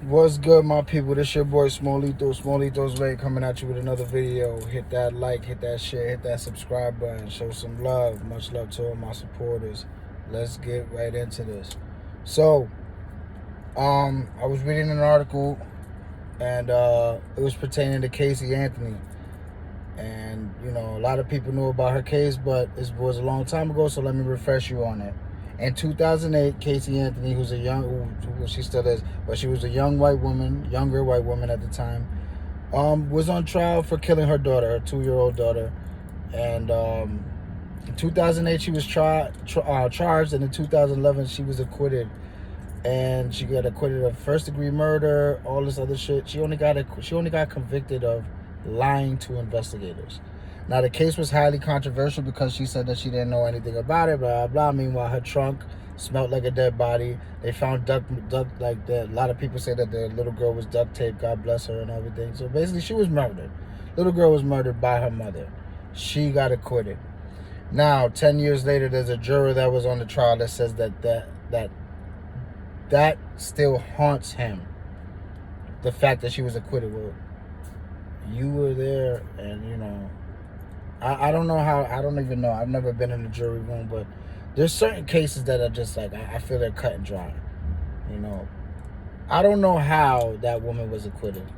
What's good, my people? This your boy Smolito's Way, coming at you with another video. Hit that like, hit that share, hit that subscribe button. Show some love. Much love to all my supporters. Let's get right into this. So, I was reading an article, and it was pertaining to Casey Anthony. And, a lot of people knew about her case, but it was a long time ago, so let me refresh you on it. In 2008, Casey Anthony, who's a she still is, but she was a younger white woman at the time, was on trial for killing her daughter, her 2-year-old daughter. And in 2008, she was charged, and in 2011, she was acquitted. And she got acquitted of first-degree murder, all this other shit. She only got convicted of lying to investigators. Now, the case was highly controversial because she said that she didn't know anything about it, blah, blah. Meanwhile, her trunk smelled like a dead body. They found duct like that. A lot of people say that the little girl was duct taped, God bless her, and everything. So basically, she was murdered. Little girl was murdered by her mother. She got acquitted. Now, 10 years later, there's a juror that was on the trial that says that still haunts him. The fact that she was acquitted. Well, you were there, and I don't know how. I don't even know. I've never been in a jury room, but there's certain cases that are just like, I feel they're cut and dry. I don't know how that woman was acquitted.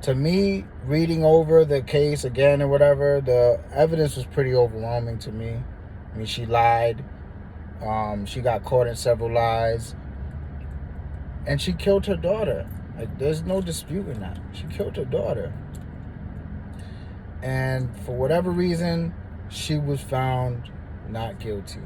To me, reading over the case again or whatever, the evidence was pretty overwhelming to me. I mean, she lied. She got caught in several lies, and she killed her daughter. Like, there's no disputing that. She killed her daughter. And for whatever reason, she was found not guilty.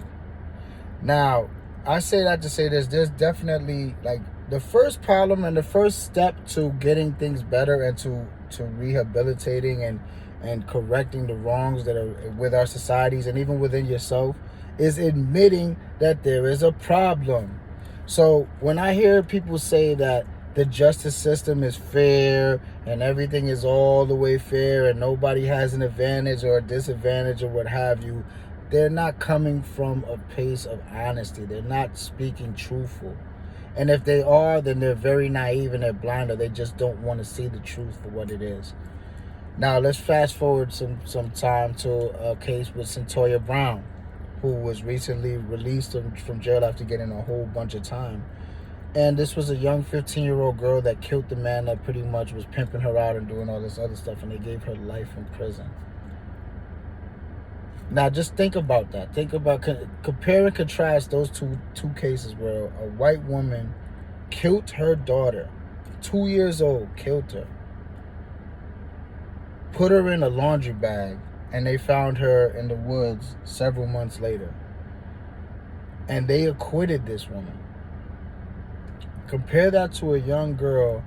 Now, I say that to say this. There's definitely, like, the first problem and the first step to getting things better and to rehabilitating and correcting the wrongs that are with our societies and even within yourself is admitting that there is a problem. So when I hear people say that the justice system is fair and everything is all the way fair and nobody has an advantage or a disadvantage or what have you, they're not coming from a place of honesty. They're not speaking truthful. And if they are, then they're very naive and they're blind, or they just don't want to see the truth for what it is. Now, let's fast forward some time to a case with Cyntoia Brown, who was recently released from jail after getting a whole bunch of time. And this was a young 15-year-old girl that killed the man that pretty much was pimping her out and doing all this other stuff, and they gave her life in prison. Now, just think about that. Think about, compare and contrast those two cases where a white woman killed her daughter, 2 years old, killed her, put her in a laundry bag, and they found her in the woods several months later. And they acquitted this woman. Compare that to a young girl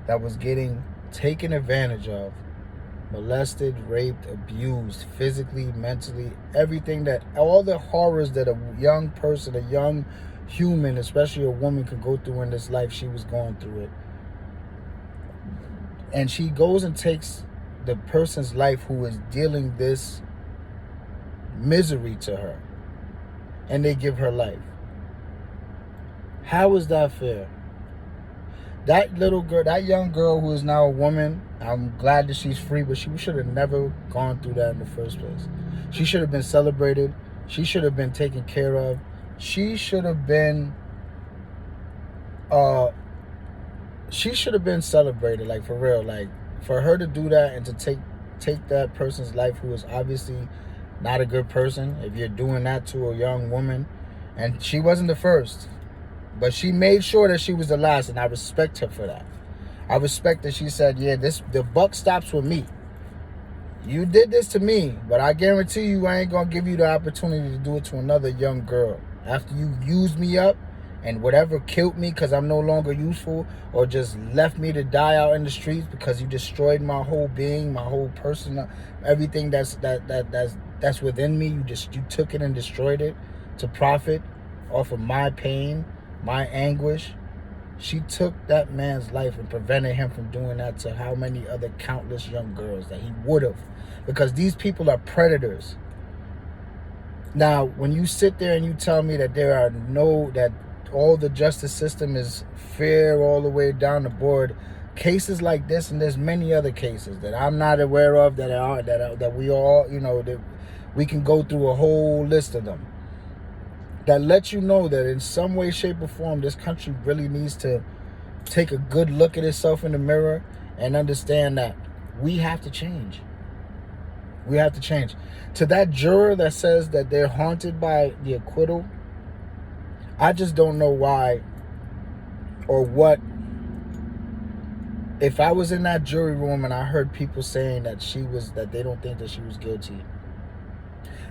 that was getting taken advantage of, molested, raped, abused, physically, mentally, everything, that all the horrors that a young person, a young human, especially a woman, can go through in this life. She was going through it. And she goes and takes the person's life who is dealing this misery to her, and they give her life. How is that fair? That little girl, that young girl who is now a woman, I'm glad that she's free, but she should have never gone through that in the first place. She should have been celebrated. She should have been taken care of. She should have been celebrated, like, for real. Like, for her to do that and to take that person's life, who is obviously not a good person, if you're doing that to a young woman. And she wasn't the first, but she made sure that she was the last, and I respect her for that. I respect that she said, yeah, the buck stops with me. You did this to me, but I guarantee you I ain't going to give you the opportunity to do it to another young girl. After you used me up and whatever, killed me because I'm no longer useful, or just left me to die out in the streets because you destroyed my whole being, my whole person, everything that's within me. You took it and destroyed it to profit off of my pain, my anguish. She took that man's life and prevented him from doing that to how many other countless young girls that he would have, because these people are predators. Now, when you sit there and you tell me that all the justice system is fair all the way down the board. Cases like this, and there's many other cases that I'm not aware of that we all, that we can go through a whole list of them, that let you know that in some way, shape, or form, this country really needs to take a good look at itself in the mirror and understand that we have to change. We have to change. To that juror that says that they're haunted by the acquittal, I just don't know why or what. If I was in that jury room and I heard people saying that they don't think that she was guilty,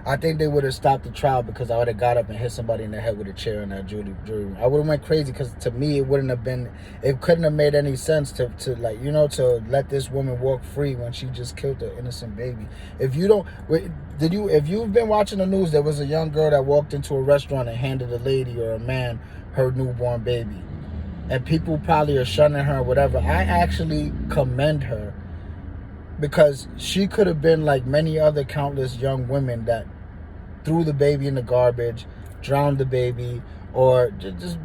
I think they would have stopped the trial, because I would have got up and hit somebody in the head with a chair in that jury room. I would have went crazy, because to me it couldn't have made any sense to let this woman walk free when she just killed an innocent baby. If you've been watching the news, there was a young girl that walked into a restaurant and handed a lady or a man her newborn baby, and people probably are shunning her or whatever. I actually commend her, because she could have been like many other countless young women that threw the baby in the garbage, drowned the baby, or just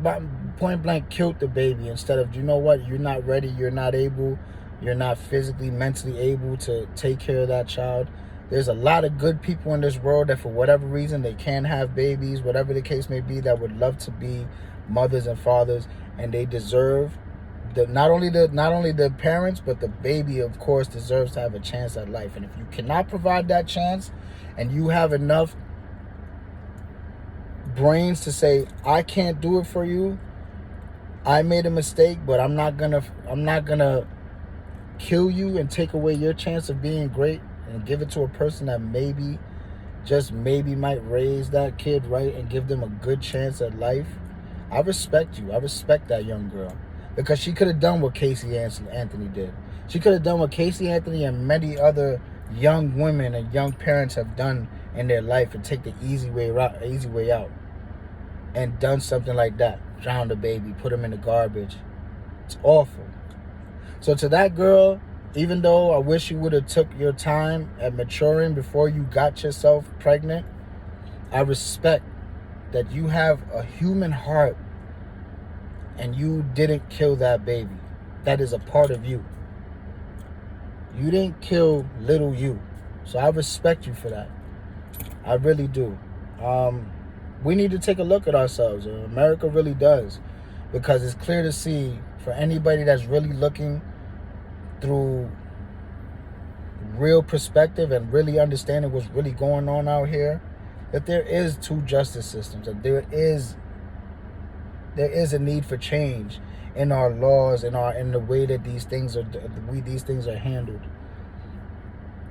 point blank killed the baby, instead of, you're not ready, you're not able, you're not physically, mentally able to take care of that child. There's a lot of good people in this world that for whatever reason they can't have babies, whatever the case may be, that would love to be mothers and fathers, and they deserve not only the parents, but the baby, of course, deserves to have a chance at life. And if you cannot provide that chance, and you have enough brains to say, I can't do it for you, I made a mistake, but I'm not gonna kill you and take away your chance of being great and give it to a person that maybe, just maybe, might raise that kid right and give them a good chance at life. I respect you. I respect that young girl, because she could have done what Casey Anthony did. She could have done what Casey Anthony and many other young women and young parents have done in their life, and take the easy way out, and done something like that. Drown the baby, put him in the garbage. It's awful. So to that girl, even though I wish you would have took your time at maturing before you got yourself pregnant, I respect that you have a human heart and you didn't kill that baby. That is a part of you. You didn't kill little you. So I respect you for that. I really do. We need to take a look at ourselves. America really does. Because it's clear to see, for anybody that's really looking through real perspective and really understanding what's really going on out here, that there is two justice systems, that there is a need for change in our laws, in the way that these things are handled.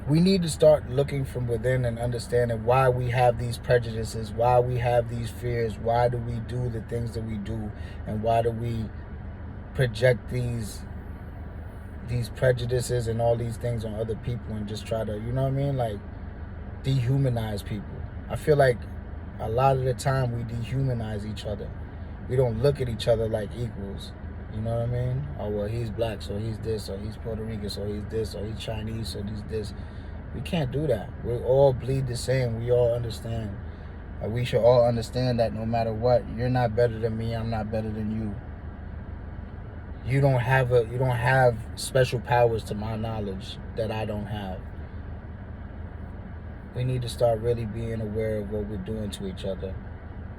We need to start looking from within and understanding why we have these prejudices, why we have these fears, why do we do the things that we do, and why do we project these prejudices and all these things on other people, and just try to, like, dehumanize people. I feel like a lot of the time we dehumanize each other. We don't look at each other like equals. You know what I mean? Oh, well, he's black, so he's this, or he's Puerto Rican, so he's this, or he's Chinese, so he's this. We can't do that. We all bleed the same. We all understand. We should all understand that no matter what, you're not better than me, I'm not better than you. You don't have special powers to my knowledge that I don't have. We need to start really being aware of what we're doing to each other,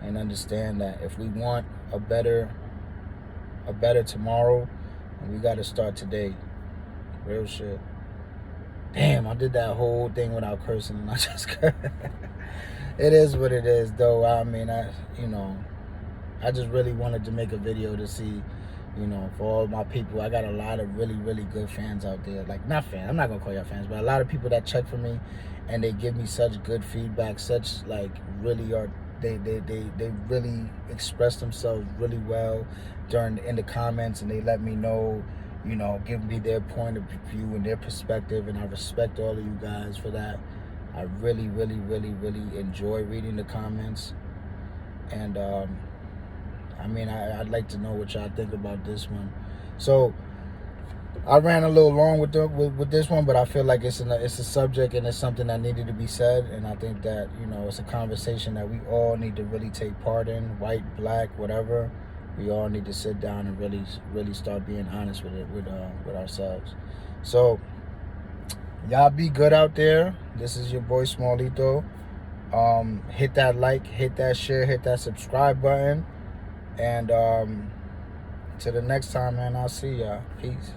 and understand that if we want a better tomorrow, we got to start today. Real shit. Damn, I did that whole thing without cursing, and I just cursed. It is what it is, though. I mean, I just really wanted to make a video to see, for all my people. I got a lot of really, really good fans out there. Like, not fans, I'm not gonna call y'all fans, but a lot of people that check for me, and they give me such good feedback, such, like, really are. They really express themselves really well in the comments, and they let me know, give me their point of view and their perspective, and I respect all of you guys for that. I really, really, really, really enjoy reading the comments, and I'd like to know what y'all think about this one. So I ran a little long with this one, but I feel like it's a subject, and it's something that needed to be said, and I think that it's a conversation that we all need to really take part in, white, black, whatever. we all need to sit down and really start being honest with ourselves. So y'all be good out there. This is your boy Smallito. Hit that like, hit that share, hit that subscribe button, and till the next time, man, I'll see y'all. Peace.